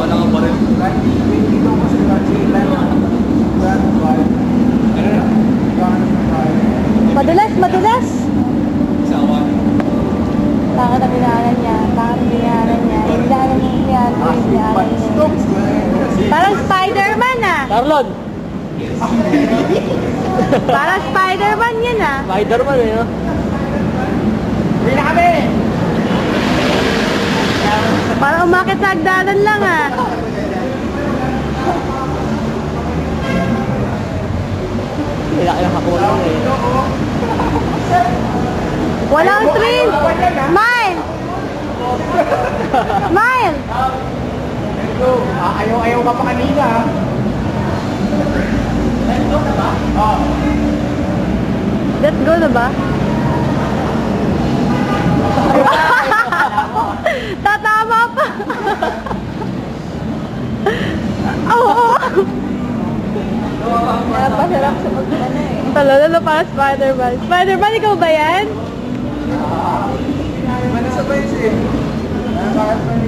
wala ka pa rin. Kahit hindi daw kasi nag-ilan. Madulas. Sawa. Bakit ang binahanan niya? Binahanan niya. Parang Spider-Man ah. Carlon! Parang Spider-Man yan ah. Spider-Man eh, no? Hindi na kami! Parang umakit sa hagdanan lang ah. Kaya kaya kakulong eh. Walang thrill. Smile. Smile. Ayaw ka pa kanina. Let's go na ba? Tatama pa. Oo. Napasarap sa magkano eh. Talala para Spider-Man. Spider-Man, ikaw ba yan? Ano sa ba yun siya? Nakakasal